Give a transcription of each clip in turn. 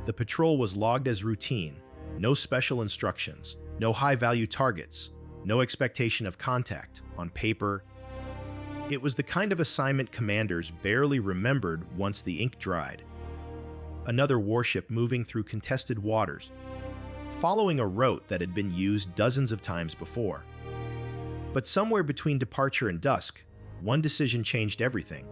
The patrol was logged as routine, no special instructions, no high-value targets, no expectation of contact. On paper, it was the kind of assignment commanders barely remembered once the ink dried. Another warship moving through contested waters, following a route that had been used dozens of times before. But somewhere between departure and dusk, one decision changed everything.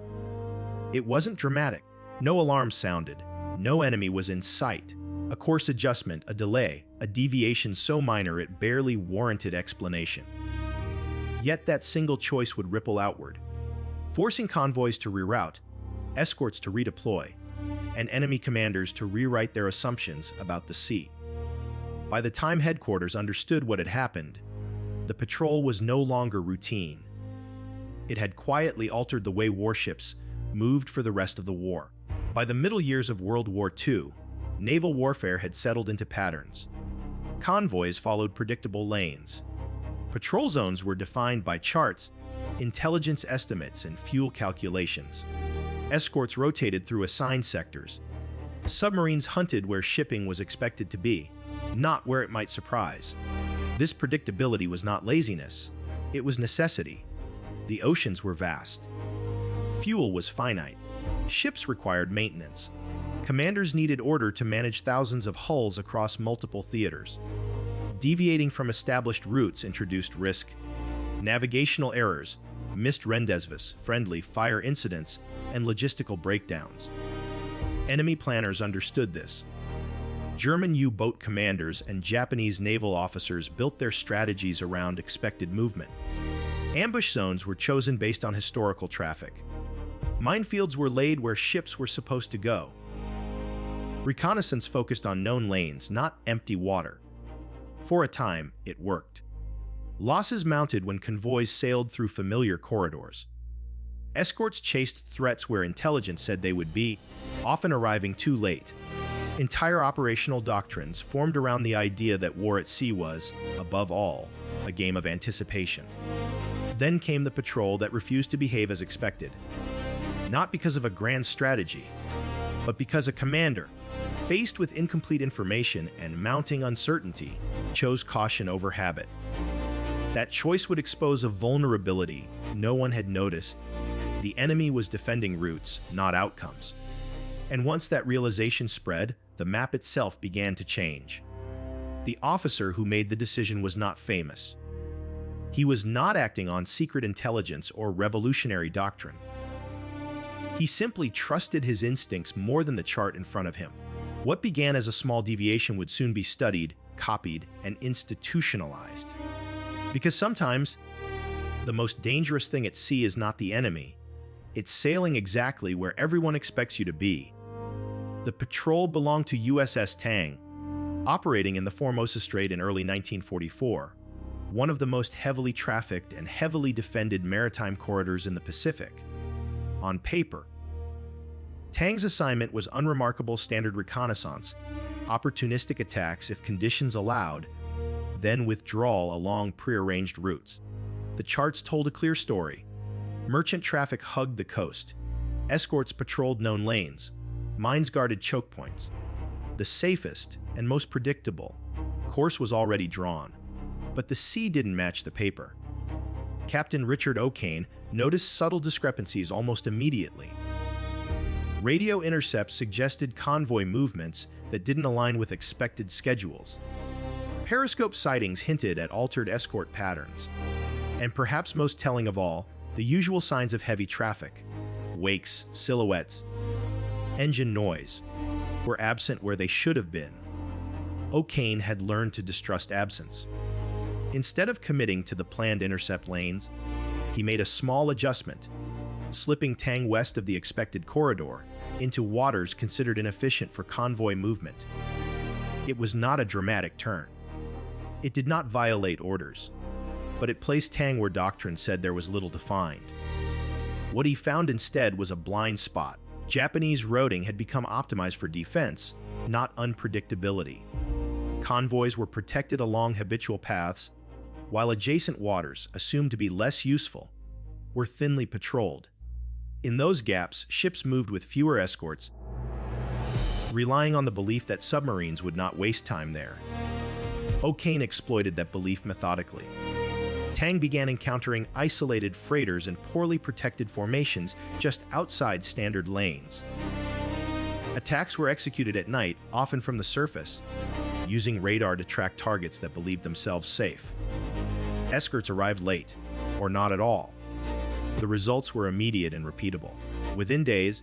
It wasn't dramatic. No alarm sounded. No enemy was in sight. A course adjustment, a delay, a deviation so minor it barely warranted explanation. Yet that single choice would ripple outward, forcing convoys to reroute, escorts to redeploy, and enemy commanders to rewrite their assumptions about the sea. By the time headquarters understood what had happened, the patrol was no longer routine. It had quietly altered the way warships moved for the rest of the war. By the middle years of World War II, naval warfare had settled into patterns. Convoys followed predictable lanes. Patrol zones were defined by charts, intelligence estimates, and fuel calculations. Escorts rotated through assigned sectors. Submarines hunted where shipping was expected to be, not where it might surprise. This predictability was not laziness, it was necessity. The oceans were vast. Fuel was finite. Ships required maintenance. Commanders needed order to manage thousands of hulls across multiple theaters. Deviating from established routes introduced risk. Navigational errors, missed rendezvous, friendly fire incidents, and logistical breakdowns. Enemy planners understood this. German U-boat commanders and Japanese naval officers built their strategies around expected movement. Ambush zones were chosen based on historical traffic. Minefields were laid where ships were supposed to go. Reconnaissance focused on known lanes, not empty water. For a time, it worked. Losses mounted when convoys sailed through familiar corridors. Escorts chased threats where intelligence said they would be, often arriving too late. Entire operational doctrines formed around the idea that war at sea was, above all, a game of anticipation. Then came the patrol that refused to behave as expected. Not because of a grand strategy, but because a commander, faced with incomplete information and mounting uncertainty, chose caution over habit. That choice would expose a vulnerability no one had noticed. The enemy was defending routes, not outcomes. And once that realization spread, the map itself began to change. The officer who made the decision was not famous. He was not acting on secret intelligence or revolutionary doctrine. He simply trusted his instincts more than the chart in front of him. What began as a small deviation would soon be studied, copied, and institutionalized. Because sometimes, the most dangerous thing at sea is not the enemy. It's sailing exactly where everyone expects you to be. The patrol belonged to USS Tang, operating in the Formosa Strait in early 1944, one of the most heavily trafficked and heavily defended maritime corridors in the Pacific. On paper, Tang's assignment was unremarkable standard reconnaissance, opportunistic attacks if conditions allowed, then withdrawal along prearranged routes. The charts told a clear story. Merchant traffic hugged the coast. Escorts patrolled known lanes. Mines guarded choke points. The safest and most predictable course was already drawn. But the sea didn't match the paper. Captain Richard O'Kane noticed subtle discrepancies almost immediately. Radio intercepts suggested convoy movements that didn't align with expected schedules. Periscope sightings hinted at altered escort patterns. And perhaps most telling of all, the usual signs of heavy traffic, wakes, silhouettes, engine noise, were absent where they should have been. O'Kane had learned to distrust absence. Instead of committing to the planned intercept lanes, he made a small adjustment, slipping Tang west of the expected corridor into waters considered inefficient for convoy movement. It was not a dramatic turn. It did not violate orders, but it placed Tang where doctrine said there was little to find. What he found instead was a blind spot. Japanese routing had become optimized for defense, not unpredictability. Convoys were protected along habitual paths, while adjacent waters, assumed to be less useful, were thinly patrolled. In those gaps, ships moved with fewer escorts, relying on the belief that submarines would not waste time there. O'Kane exploited that belief methodically. Tang began encountering isolated freighters and poorly protected formations just outside standard lanes. Attacks were executed at night, often from the surface, using radar to track targets that believed themselves safe. Escorts arrived late, or not at all. The results were immediate and repeatable. Within days,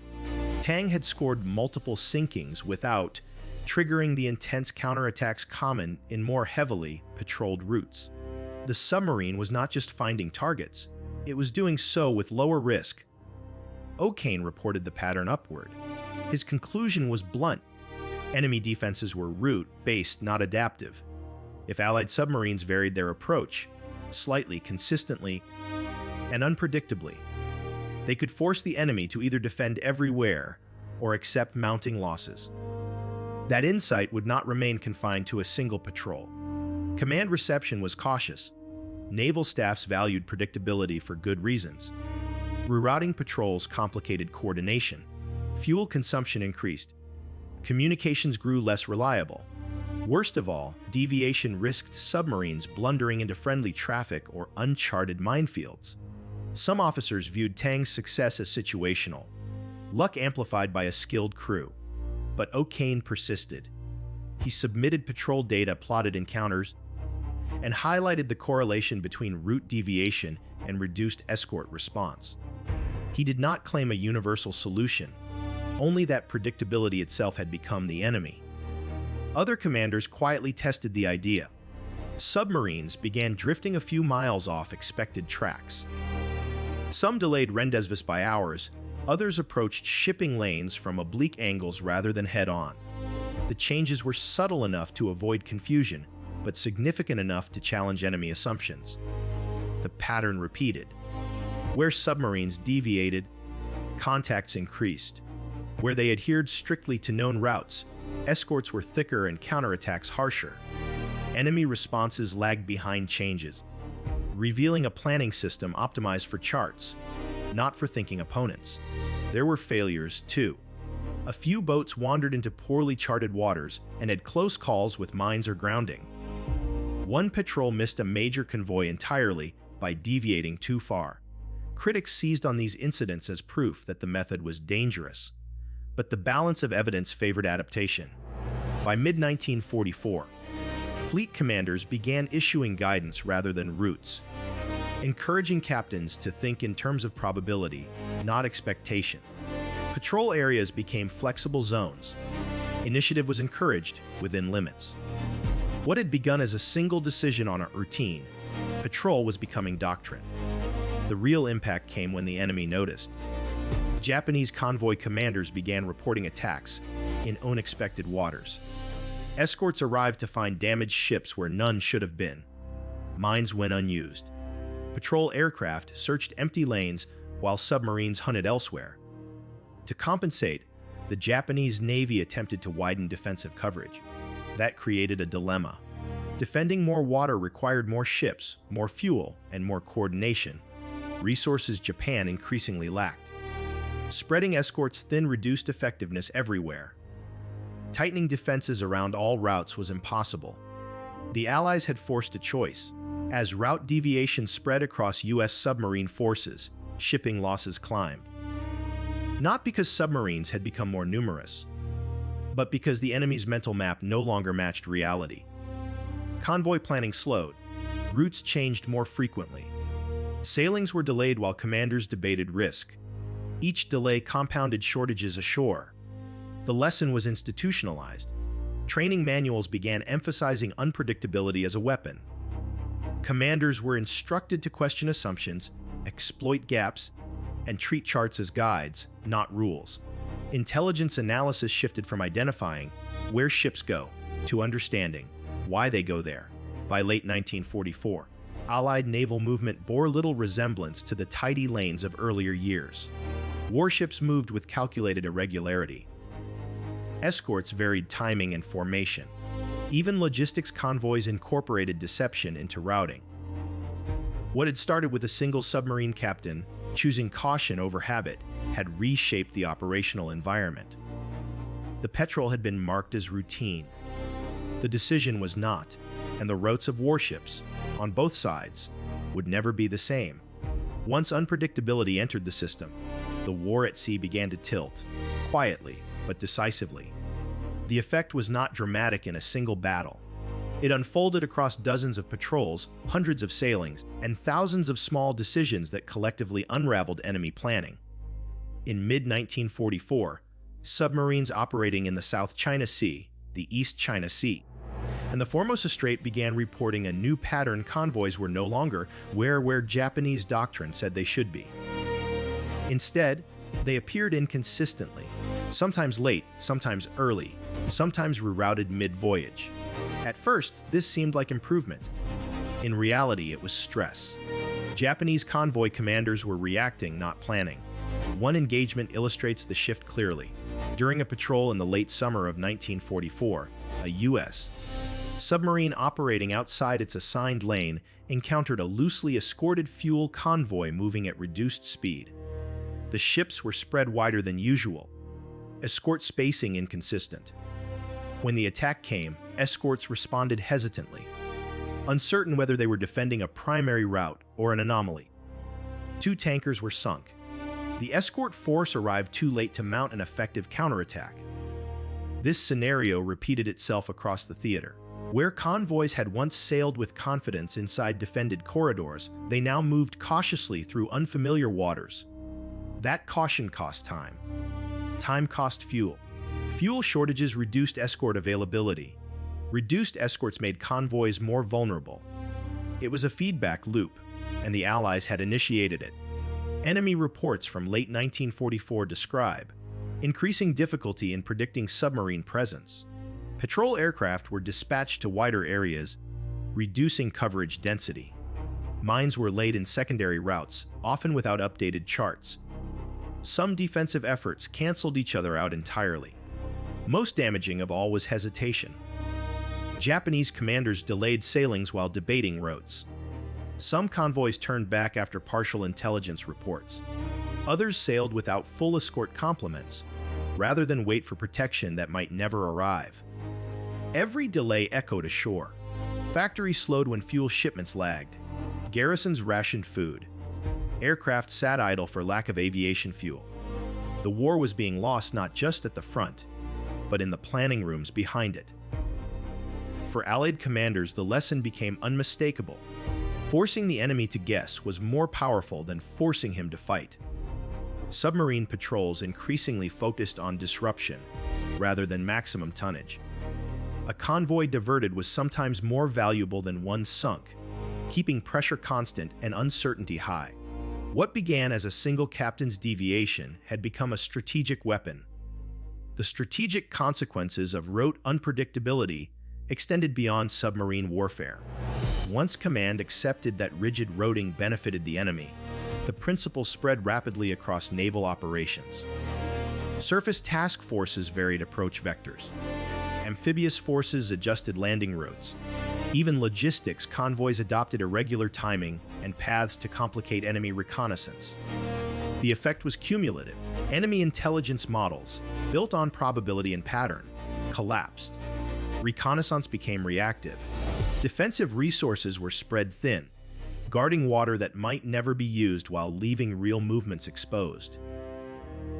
Tang had scored multiple sinkings without triggering the intense counterattacks common in more heavily patrolled routes. The submarine was not just finding targets, it was doing so with lower risk. O'Kane reported the pattern upward. His conclusion was blunt. Enemy defenses were route-based, not adaptive. If Allied submarines varied their approach, slightly, consistently, and unpredictably, they could force the enemy to either defend everywhere or accept mounting losses. That insight would not remain confined to a single patrol. Command reception was cautious. Naval staffs valued predictability for good reasons. Rerouting patrols complicated coordination. Fuel consumption increased. Communications grew less reliable. Worst of all, deviation risked submarines blundering into friendly traffic or uncharted minefields. Some officers viewed Tang's success as situational, luck amplified by a skilled crew. But O'Kane persisted. He submitted patrol data, plotted encounters, and highlighted the correlation between route deviation and reduced escort response. He did not claim a universal solution, only that predictability itself had become the enemy. Other commanders quietly tested the idea. Submarines began drifting a few miles off expected tracks. Some delayed rendezvous by hours, others approached shipping lanes from oblique angles rather than head-on. The changes were subtle enough to avoid confusion, but significant enough to challenge enemy assumptions. The pattern repeated. Where submarines deviated, contacts increased. Where they adhered strictly to known routes, escorts were thicker and counterattacks harsher. Enemy responses lagged behind changes, revealing a planning system optimized for charts, not for thinking opponents. There were failures, too. A few boats wandered into poorly charted waters and had close calls with mines or grounding. One patrol missed a major convoy entirely by deviating too far. Critics seized on these incidents as proof that the method was dangerous. But the balance of evidence favored adaptation. By mid-1944, fleet commanders began issuing guidance rather than routes, encouraging captains to think in terms of probability, not expectation. Patrol areas became flexible zones. Initiative was encouraged within limits. What had begun as a single decision on a routine, patrol was becoming doctrine. The real impact came when the enemy noticed. Japanese convoy commanders began reporting attacks in unexpected waters. Escorts arrived to find damaged ships where none should have been. Mines went unused. Patrol aircraft searched empty lanes while submarines hunted elsewhere. To compensate, the Japanese Navy attempted to widen defensive coverage. That created a dilemma. Defending more water required more ships, more fuel, and more coordination. Resources Japan increasingly lacked. Spreading escorts thin reduced effectiveness everywhere. Tightening defenses around all routes was impossible. The Allies had forced a choice. As route deviation spread across U.S. submarine forces, shipping losses climbed. Not because submarines had become more numerous, but because the enemy's mental map no longer matched reality. Convoy planning slowed. Routes changed more frequently. Sailings were delayed while commanders debated risk. Each delay compounded shortages ashore. The lesson was institutionalized. Training manuals began emphasizing unpredictability as a weapon. Commanders were instructed to question assumptions, exploit gaps, and treat charts as guides, not rules. Intelligence analysis shifted from identifying where ships go to understanding why they go there. By late 1944, Allied naval movement bore little resemblance to the tidy lanes of earlier years. Warships moved with calculated irregularity. Escorts varied timing and formation. Even logistics convoys incorporated deception into routing. What had started with a single submarine captain choosing caution over habit had reshaped the operational environment. The The patrol had been marked as routine. The decision was not, and the routes of warships, on both sides, would never be the same. Once unpredictability entered the system, the war at sea began to tilt, quietly but decisively. The effect was not dramatic in a single battle. It unfolded across dozens of patrols, hundreds of sailings, and thousands of small decisions that collectively unraveled enemy planning. In mid-1944, submarines operating in the South China Sea, the East China Sea, and the Formosa Strait began reporting a new pattern. Convoys were no longer where Japanese doctrine said they should be. Instead, they appeared inconsistently, sometimes late, sometimes early, sometimes rerouted mid-voyage. At first, this seemed like improvement. In reality, it was stress. Japanese convoy commanders were reacting, not planning. One engagement illustrates the shift clearly. During a patrol in the late summer of 1944, a U.S. submarine operating outside its assigned lane encountered a loosely escorted fuel convoy moving at reduced speed. The ships were spread wider than usual, escort spacing inconsistent. When the attack came, escorts responded hesitantly, uncertain whether they were defending a primary route or an anomaly. 2 tankers were sunk. The escort force arrived too late to mount an effective counterattack. This scenario repeated itself across the theater. Where convoys had once sailed with confidence inside defended corridors, they now moved cautiously through unfamiliar waters. That caution cost time. Time cost fuel. Fuel shortages reduced escort availability. Reduced escorts made convoys more vulnerable. It was a feedback loop, and the Allies had initiated it. Enemy reports from late 1944 describe increasing difficulty in predicting submarine presence. Patrol aircraft were dispatched to wider areas, reducing coverage density. Mines were laid in secondary routes, often without updated charts. Some defensive efforts canceled each other out entirely. Most damaging of all was hesitation. Japanese commanders delayed sailings while debating routes. Some convoys turned back after partial intelligence reports. Others sailed without full escort complements, rather than wait for protection that might never arrive. Every delay echoed ashore. Factories slowed when fuel shipments lagged. Garrisons rationed food. Aircraft sat idle for lack of aviation fuel. The war was being lost not just at the front, but in the planning rooms behind it. For Allied commanders, the lesson became unmistakable. Forcing the enemy to guess was more powerful than forcing him to fight. Submarine patrols increasingly focused on disruption rather than maximum tonnage. A convoy diverted was sometimes more valuable than one sunk, keeping pressure constant and uncertainty high. What began as a single captain's deviation had become a strategic weapon. The strategic consequences of route unpredictability extended beyond submarine warfare. Once command accepted that rigid routing benefited the enemy, the principle spread rapidly across naval operations. Surface task forces varied approach vectors. Amphibious forces adjusted landing routes. Even logistics convoys adopted irregular timing and paths to complicate enemy reconnaissance. The effect was cumulative. Enemy intelligence models, built on probability and pattern, collapsed. Reconnaissance became reactive. Defensive resources were spread thin, guarding water that might never be used while leaving real movements exposed.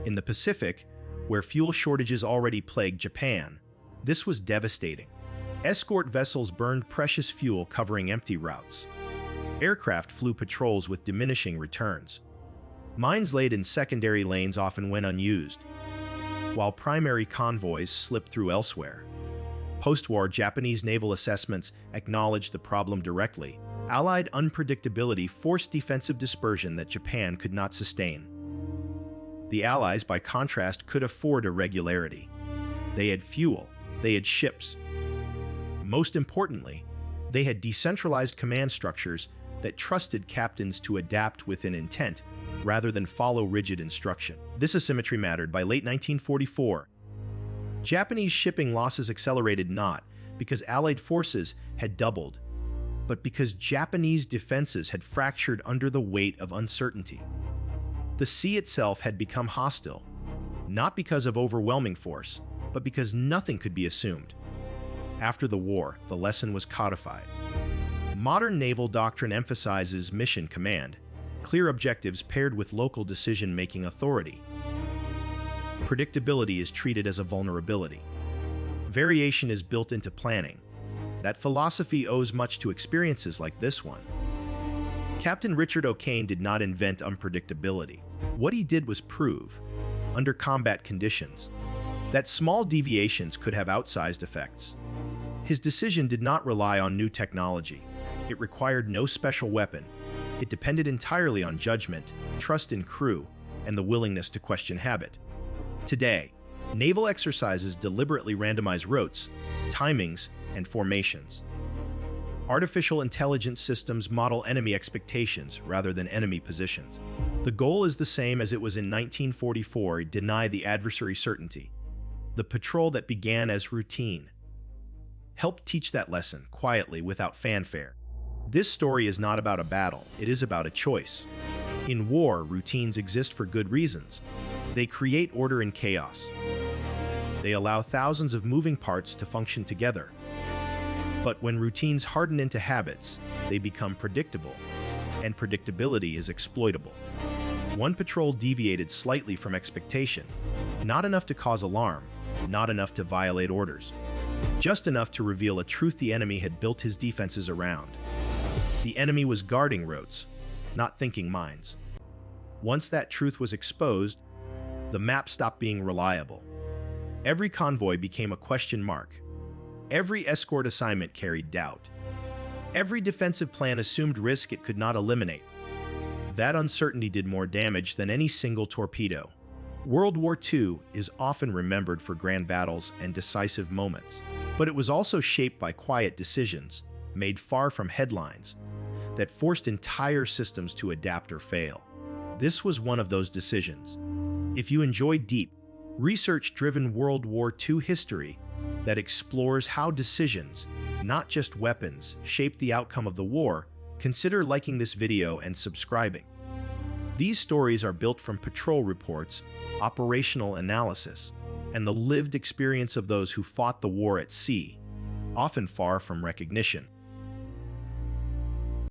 In the Pacific, where fuel shortages already plagued Japan, this was devastating. Escort vessels burned precious fuel covering empty routes. Aircraft flew patrols with diminishing returns. Mines laid in secondary lanes often went unused, while primary convoys slipped through elsewhere. Post-war Japanese naval assessments acknowledged the problem directly. Allied unpredictability forced defensive dispersion that Japan could not sustain. The Allies, by contrast, could afford irregularity. They had fuel, they had ships. Most importantly, they had decentralized command structures that trusted captains to adapt with an intent rather than follow rigid instruction. This asymmetry mattered. By late 1944, Japanese shipping losses accelerated not because Allied forces had doubled, but because Japanese defenses had fractured under the weight of uncertainty. The sea itself had become hostile, not because of overwhelming force, but but because nothing could be assumed. After the war, the lesson was codified. Modern naval doctrine emphasizes mission command, clear objectives paired with local decision-making authority. Predictability is treated as a vulnerability. Variation is built into planning. That philosophy owes much to experiences like this one. Captain Richard O'Kane did not invent unpredictability. What he did was prove, under combat conditions, that small deviations could have outsized effects. His decision did not rely on new technology. It required no special weapon. It depended entirely on judgment, trust in crew, and the willingness to question habit. Today, naval exercises deliberately randomize routes, timings, and formations. Artificial intelligence systems model enemy expectations rather than enemy positions. The goal is the same as it was in 1944: deny the adversary certainty. The patrol that began as routine helped teach that lesson quietly without fanfare. This story is not about a battle, it is about a choice. In war, routines exist for good reasons. They create order in chaos. They allow thousands of moving parts to function together. But when routines harden into habits, they become predictable, and predictability is exploitable. One patrol deviated slightly from expectation, not enough to cause alarm, not enough to violate orders, just enough to reveal a truth the enemy had built his defenses around. The enemy was guarding roads, not thinking minds. Once that truth was exposed, the map stopped being reliable. Every convoy became a question mark. Every escort assignment carried doubt. Every defensive plan assumed risk it could not eliminate. That uncertainty did more damage than any single torpedo. World War II is often remembered for grand battles and decisive moments, but it was also shaped by quiet decisions, made far from headlines, that forced entire systems to adapt or fail. This was one of those decisions. If you enjoy deep, research-driven World War II history that explores how decisions, not just weapons, shaped the outcome of the war, consider liking this video and subscribing. These stories are built from patrol reports, operational analysis, and the lived experience of those who fought the war at sea, often far from recognition.